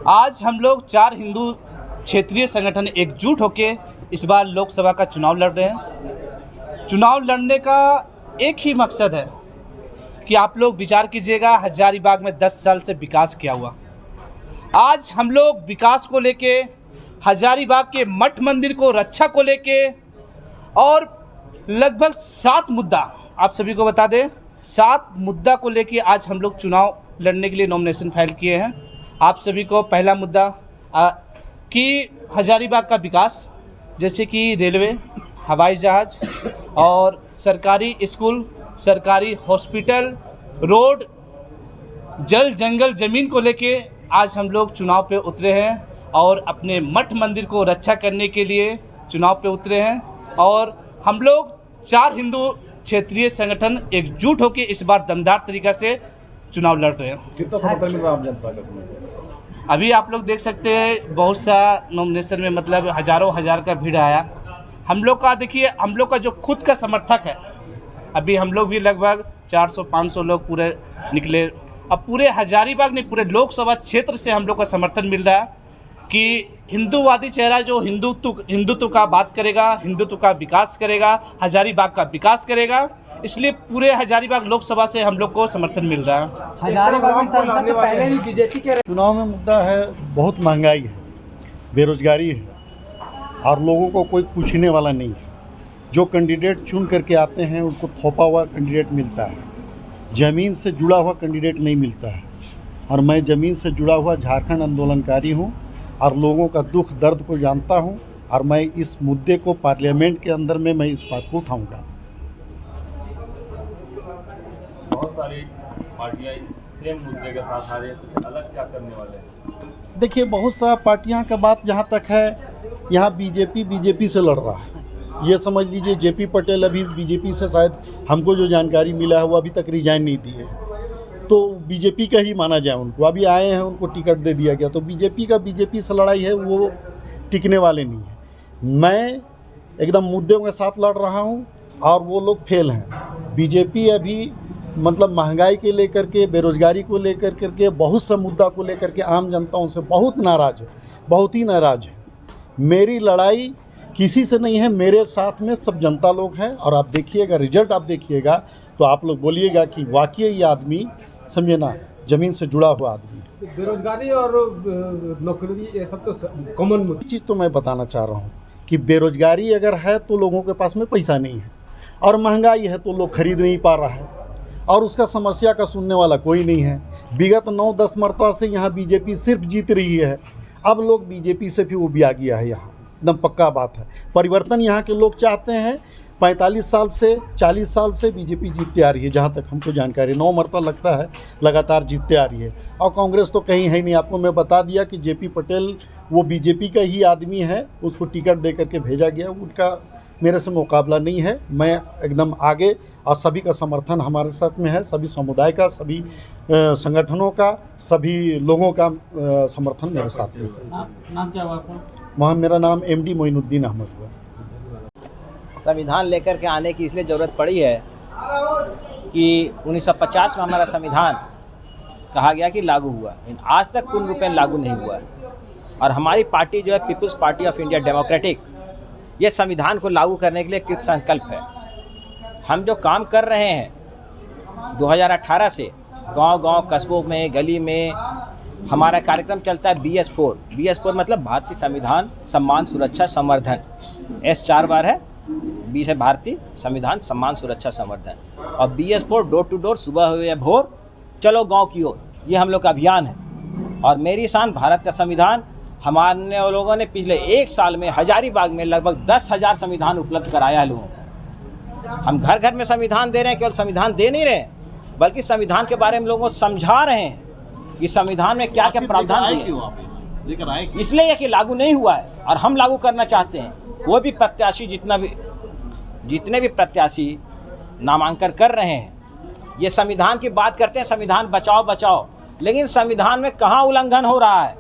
आज हम लोग 4 हिंदू क्षेत्रीय संगठन एकजुट होकर इस बार लोकसभा का चुनाव लड़ रहे हैं। चुनाव लड़ने का एक ही मकसद है कि आप लोग विचार कीजिएगा, हजारीबाग में 10 साल से विकास किया हुआ। आज हम लोग विकास को लेके, हजारीबाग के मठ मंदिर को रक्षा को लेके और लगभग 7 मुद्दा, आप सभी को बता दें, 7 मुद्दा को लेके आज हम लोग चुनाव लड़ने के लिए नॉमिनेशन फाइल किए हैं। आप सभी को पहला मुद्दा कि हजारीबाग का विकास, जैसे कि रेलवे, हवाई जहाज और सरकारी स्कूल, सरकारी हॉस्पिटल, रोड, जल जंगल ज़मीन को लेके आज हम लोग चुनाव पे उतरे हैं और अपने मठ मंदिर को रक्षा करने के लिए चुनाव पे उतरे हैं। और हम लोग 4 हिंदू क्षेत्रीय संगठन एकजुट होकर इस बार दमदार तरीक़ा से चुनाव लड़ रहे हैं। कितना समर्थन मिल रहा है आप जनता का समय? अभी आप लोग देख सकते हैं बहुत सा नॉमिनेशन में मतलब हज़ारों हज़ार का भीड़ आया। हम लोग का देखिए, हम लोग का जो खुद का समर्थक है, अभी हम लोग भी लगभग 400-500 लोग पूरे निकले। अब पूरे हजारीबाग नहीं, पूरे लोकसभा क्षेत्र से हम लोग का समर्थन मिल रहा है कि हिंदूवादी चेहरा जो हिंदुत्व का बात करेगा, हिंदुत्व का विकास करेगा, हजारीबाग का विकास करेगा, इसलिए पूरे हजारीबाग लोकसभा से हम लोग को समर्थन मिल रहा है। हजारीबाग में तो पहले ही बीजेपी के चुनाव में मुद्दा है, बहुत महंगाई है, बेरोजगारी है और लोगों को कोई पूछने वाला नहीं है। जो कैंडिडेट चुन करके आते हैं उनको थोपा हुआ कैंडिडेट मिलता है, ज़मीन से जुड़ा हुआ कैंडिडेट नहीं मिलता है। और मैं ज़मीन से जुड़ा हुआ झारखंड आंदोलनकारी हूँ और लोगों का दुख दर्द को जानता हूँ और मैं इस मुद्दे को पार्लियामेंट के अंदर में मैं इस बात को उठाऊँगा। बहुत सारी पार्टियां सेम मुद्दे के साथ आ रही है, कुछ अलग क्या करने वाले हैं? देखिए, बहुत सा पार्टियां का बात जहां तक है, यहाँ बीजेपी से लड़ रहा है। ये समझ लीजिए जेपी पटेल अभी बीजेपी से, शायद हमको जो जानकारी मिला है वो अभी तक रिजाइन नहीं दिए, तो बीजेपी का ही माना जाए उनको। अभी आए हैं, उनको टिकट दे दिया गया, तो बीजेपी से लड़ाई है, वो टिकने वाले नहीं है। मैं एकदम मुद्दों के साथ लड़ रहा हूँ और वो लोग फेल हैं। बीजेपी अभी मतलब महंगाई के लेकर के, बेरोजगारी को लेकर करके, बहुत सा मुद्दा को लेकर के आम जनताओं से बहुत नाराज़ है, बहुत ही नाराज़ है। मेरी लड़ाई किसी से नहीं है, मेरे साथ में सब जनता लोग हैं। और आप देखिएगा, रिजल्ट आप देखिएगा तो आप लोग बोलिएगा कि वाकई ये आदमी, समझे ना, ज़मीन से जुड़ा हुआ आदमी। बेरोजगारी और नौकरी ये सब तो कॉमन मुद्दा। चीज़ तो मैं बताना चाह रहा हूँ कि बेरोजगारी अगर है तो लोगों के पास में पैसा नहीं है, और महंगाई है तो लोग खरीद नहीं पा रहा है, और उसका समस्या का सुनने वाला कोई नहीं है। विगत 9-10 मरतबा से यहाँ बीजेपी सिर्फ जीत रही है। अब लोग बीजेपी से भी उबिया गया है, यहाँ एकदम पक्का बात है। परिवर्तन यहाँ के लोग चाहते हैं। 45 साल से, 40 साल से बीजेपी जीतते आ रही है, जहाँ तक हमको जानकारी, 9 मरतबा लगता है लगातार जीतते आ रही है। और कांग्रेस तो कहीं है नहीं। आपको मैं बता दिया कि जेपी पटेल वो बीजेपी का ही आदमी है, उसको टिकट दे करके भेजा गया। उनका मेरे से मुकाबला नहीं है। मैं एकदम आगे, और सभी का समर्थन हमारे साथ में है, सभी समुदाय का, सभी संगठनों का, सभी लोगों का समर्थन मेरे साथ में है। नाम क्या हुआ आपका? वहाँ मेरा नाम MD मोइनुद्दीन अहमद हुआ। संविधान लेकर के आने की इसलिए ज़रूरत पड़ी है कि 1950 में हमारा संविधान कहा गया कि लागू हुआ, लेकिन आज तक पूर्ण रूप में लागू नहीं हुआ है। और हमारी पार्टी जो है people's party of India democratic, ये संविधान को लागू करने के लिए कृत संकल्प है। हम जो काम कर रहे हैं 2018 से, गांव-गांव, कस्बों में, गली में हमारा कार्यक्रम चलता है BS4। BS4 मतलब भारतीय संविधान सम्मान सुरक्षा संवर्धन। S 4 बार है, B से भारतीय संविधान सम्मान सुरक्षा संवर्धन, और BS4 डोर टू डोर, सुबह हो या भोर, चलो गांव की ओर, ये हम लोग का अभियान है। और मेरी शान भारत का संविधान, हमारे लोगों ने पिछले 1 साल में हजारीबाग में लगभग 10,000 संविधान उपलब्ध कराया है लोगों को। हम घर घर में संविधान दे रहे हैं, केवल संविधान दे नहीं रहे हैं, बल्कि संविधान के बारे में लोगों को समझा रहे हैं कि संविधान में क्या क्या प्रावधान दिए। इसलिए कि लागू नहीं हुआ है और हम लागू करना चाहते हैं। वो भी प्रत्याशी जितने भी प्रत्याशी नामांकन कर रहे हैं, ये संविधान की बात करते हैं, संविधान बचाओ, लेकिन संविधान में कहाँ उल्लंघन हो रहा है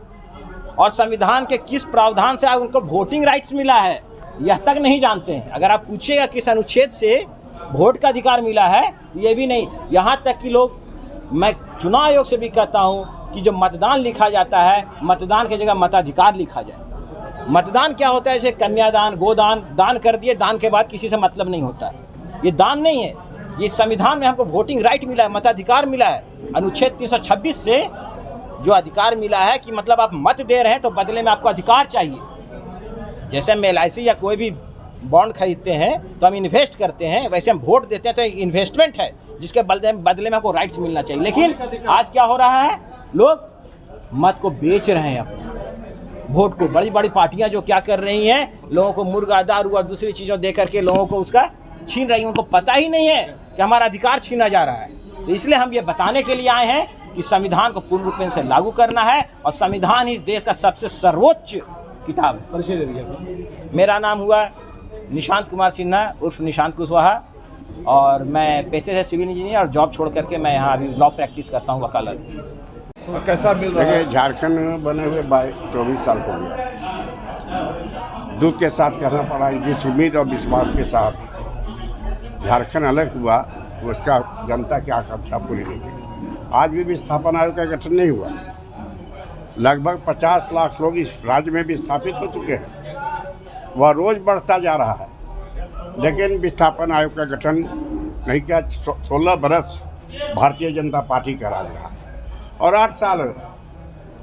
और संविधान के किस प्रावधान से उनको वोटिंग राइट्स मिला है, यह तक नहीं जानते हैं। अगर आप पूछिएगा किस अनुच्छेद से वोट का अधिकार मिला है, ये भी नहीं। यहाँ तक कि लोग, मैं चुनाव आयोग से भी कहता हूँ कि जो मतदान लिखा जाता है, मतदान की जगह मताधिकार लिखा जाए। मतदान क्या होता है? जैसे कन्यादान, गोदान, दान कर दिए, दान के बाद किसी से मतलब नहीं होता है। ये दान नहीं है, ये संविधान में हमको वोटिंग राइट मिला है, मताधिकार मिला है। अनुच्छेद 326 से जो अधिकार मिला है कि मतलब आप मत दे रहे हैं तो बदले में आपको अधिकार चाहिए। जैसे हम LIC या कोई भी बॉन्ड खरीदते हैं तो हम इन्वेस्ट करते हैं, वैसे हम वोट देते हैं तो इन्वेस्टमेंट है जिसके बदले में आपको राइट्स मिलना चाहिए। लेकिन आज क्या हो रहा है, लोग मत को बेच रहे हैं, अपने वोट को। बड़ी बड़ी पार्टियां जो क्या कर रही हैं, लोगों को मुर्गा, दारू और दूसरी चीज़ों दे करके लोगों को उसका छीन रही हैं। उनको पता ही नहीं है कि हमारा अधिकार छीना जा रहा है। तो इसलिए हम ये बताने के लिए आए हैं कि संविधान को पूर्ण रूप से लागू करना है, और संविधान ही इस देश का सबसे सर्वोच्च किताब है। परिचय दे दिया। मेरा नाम हुआ निशांत कुमार सिन्हा उर्फ निशांत कुशवाहा, और मैं पेशे से सिविल इंजीनियर और जॉब छोड़ करके मैं यहाँ अभी लॉ प्रैक्टिस करता हूँ, वकालत। कैसा मिल रहा है? झारखंड में बने हुए 24 साल हो गया। दुख के साथ कहना पड़ा, जिस उम्मीद और विश्वास के साथ झारखंड अलग हुआ, उसका जनता की आकांक्षा पूरी नहीं हुई। आज भी विस्थापन आयोग का गठन नहीं हुआ। लगभग 50 लाख लोग इस राज्य में विस्थापित हो चुके हैं, वह रोज़ बढ़ता जा रहा है, लेकिन विस्थापन आयोग का गठन नहीं किया। 16 बरस भारतीय जनता पार्टी का राज रहा, और 8 साल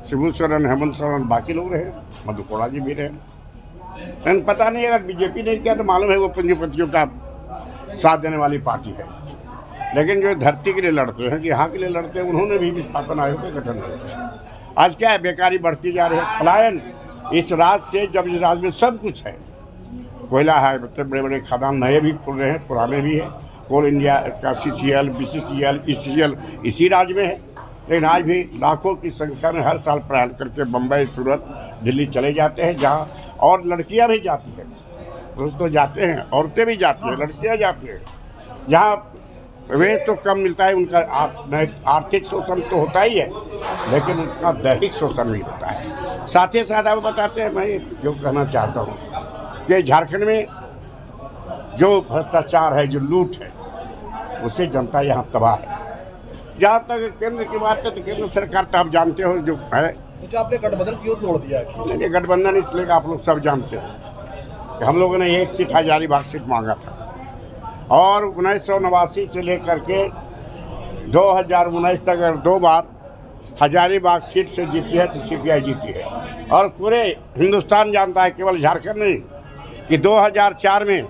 शिबू सोरेन, हेमंत सोरेन, बाकी लोग रहे, मधु कोड़ा जी भी रहे। लेकिन पता नहीं, अगर बीजेपी ने किया तो मालूम है वो पूंजीपतियों का साथ देने वाली पार्टी है। लेकिन जो धरती के लिए लड़ते हैं, कि यहाँ के लिए लड़ते हैं, उन्होंने भी विस्थापन आयोग का गठन किया। आज क्या है, बेकारी बढ़ती जा रही है, पलायन इस राज्य से, जब इस राज्य में सब कुछ है, कोयला है, बड़े बड़े खदान नए भी खुल रहे हैं, पुराने भी हैं। कोल इंडिया का CCL, BCCL, ECL इसी राज्य में है। लेकिन आज भी लाखों की संख्या में हर साल प्रयाण करके बम्बई, सूरत, दिल्ली चले जाते हैं, जहाँ और लड़कियां भी जाती हैं। पुरुष तो जाते हैं, औरतें भी जाती हैं, लड़कियां जाती हैं, जहाँ वेतन तो कम मिलता है। उनका आर्थिक शोषण तो होता ही है, लेकिन उसका दैहिक शोषण भी होता है। साथ ही साथ आप बताते हैं, मैं जो कहना चाहता हूँ कि झारखंड में जो भ्रष्टाचार है, जो लूट है, उससे जनता यहाँ तबाह है। जहाँ तक केंद्र की बात है, तो केंद्र सरकार तो आप जानते हो जो है। अच्छा, आपने गठबंधन क्यों तोड़ दिया? नहीं, गठबंधन इसलिए आप लोग सब जानते हो कि हम लोगों ने 1 सीट हजारीबाग सीट मांगा था, और 1989 से लेकर के 2019 तक अगर 2 बार हजारीबाग सीट से जीती है तो CPI जीती है। और पूरे हिंदुस्तान जानता है, केवल झारखंड नहीं, कि 2004 में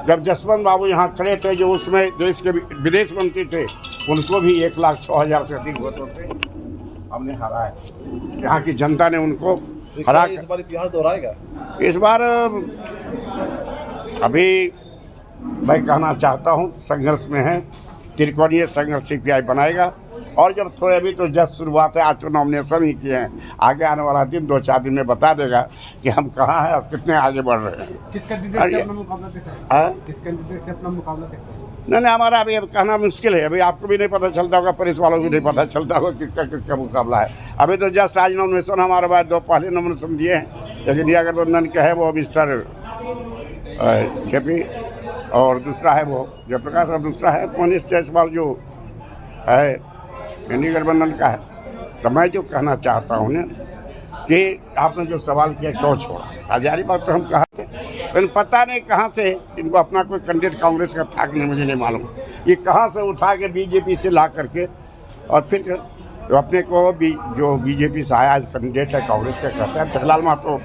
जब जसवंत बाबू यहाँ खड़े थे, जो उसमें देश के विदेश मंत्री थे, उनको भी 1,06,000 से अधिक वोटों से हमने हराया। यहाँ की जनता ने उनको हरा। इस बार इतिहास दोहराएगा? इस बार अभी मैं कहना चाहता हूँ, संघर्ष में है, त्रिकोणीय संघर्ष CPI बनाएगा। और जब थोड़े अभी तो जस्ट शुरुआत है, आज तो नॉमिनेशन ही किए हैं, आगे आने वाला दिन 2-4 दिन में बता देगा कि हम कहाँ हैं और कितने आगे बढ़ रहे हैं। किस कैंडिडेट से अपना मुकाबला देखा है? किस कैंडिडेट से अपना मुकाबला देखा है? नहीं, हमारा अभी अब कहना मुश्किल है। अभी आपको भी नहीं पता चलता होगा, प्रेस वालों को भी नहीं पता चलता होगा किसका मुकाबला है। अभी तो जस्ट आज नॉमिनेशन हमारे पास 2 पहले नॉमिनेशन दिए हैं, लेकिन इंडिया गठबंधन के है वो मिस्टर JP, और दूसरा है वो जयप्रकाश, और दूसरा है मनीष जायसवाल जो है इंडिया गठबंधन का है। तो मैं जो कहना चाहता हूँ ना, कि आपने जो सवाल किया क्यों छोड़ा, हजारीबाग तो हम कहा थे, लेकिन पता नहीं कहाँ से इनको अपना कोई कैंडिडेट कांग्रेस का था कि नहीं, मुझे नहीं मालूम। ये कहाँ से उठा के बीजेपी से ला करके, और फिर अपने को भी जो बीजेपी से आया कैंडिडेट है कांग्रेस का कहते हैं। जगलाल महतो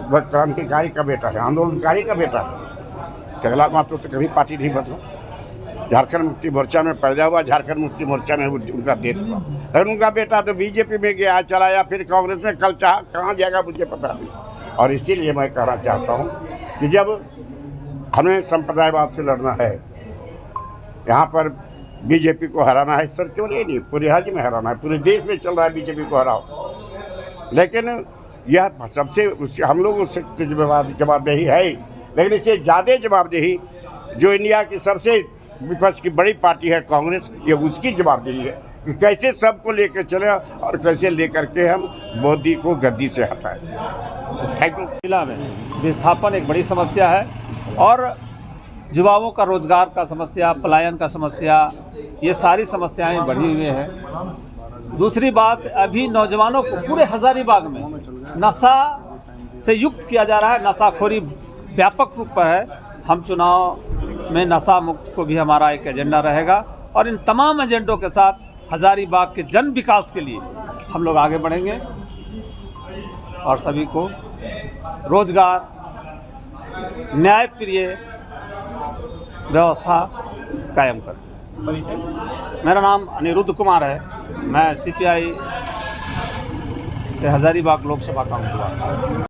वह क्रांतिकारी का बेटा है, आंदोलनकारी का बेटा है। जगलाल महतो तो कभी पार्टी नहीं बदला, झारखंड मुक्ति मोर्चा में पैदा हुआ, झारखंड मुक्ति मोर्चा में उनका डेथ हुआ। लेकिन उनका बेटा तो बीजेपी में गया, चला या फिर कांग्रेस में, कल चाह कहाँ जाएगा मुझे पता नहीं। और इसीलिए मैं कहना चाहता हूँ कि जब हमें संप्रदायवाद से लड़ना है, यहाँ पर बीजेपी को हराना है, सर केवल ये नहीं, पूरे राज्य में हराना है, पूरे देश में चल रहा है बीजेपी को हराओ। लेकिन यह सबसे उससे हम लोग उससे जवाबदेही है, लेकिन इससे ज़्यादा जवाबदेही जो इंडिया की सबसे विपक्ष की बड़ी पार्टी है कांग्रेस, ये उसकी जवाबदेही है कि कैसे सबको लेकर चले और कैसे लेकर के हम मोदी को गद्दी से हटाएं। Thank you. जिला में विस्थापन एक बड़ी समस्या है, और युवाओं का रोजगार का समस्या, पलायन का समस्या, ये सारी समस्याएं बढ़ी हुई हैं। दूसरी बात, अभी नौजवानों को पूरे हजारीबाग में नशा से युक्त किया जा रहा है, नशाखोरी व्यापक रूप पर है। हम चुनाव में नशा मुक्त को भी हमारा एक एजेंडा रहेगा और इन तमाम एजेंडों के साथ हजारीबाग के जन विकास के लिए हम लोग आगे बढ़ेंगे और सभी को रोजगार, न्यायप्रिय व्यवस्था कायम करें। मेरा नाम अनिरुद्ध कुमार है, मैं CPI से हजारीबाग लोकसभा का उम्मीदवार हूँ।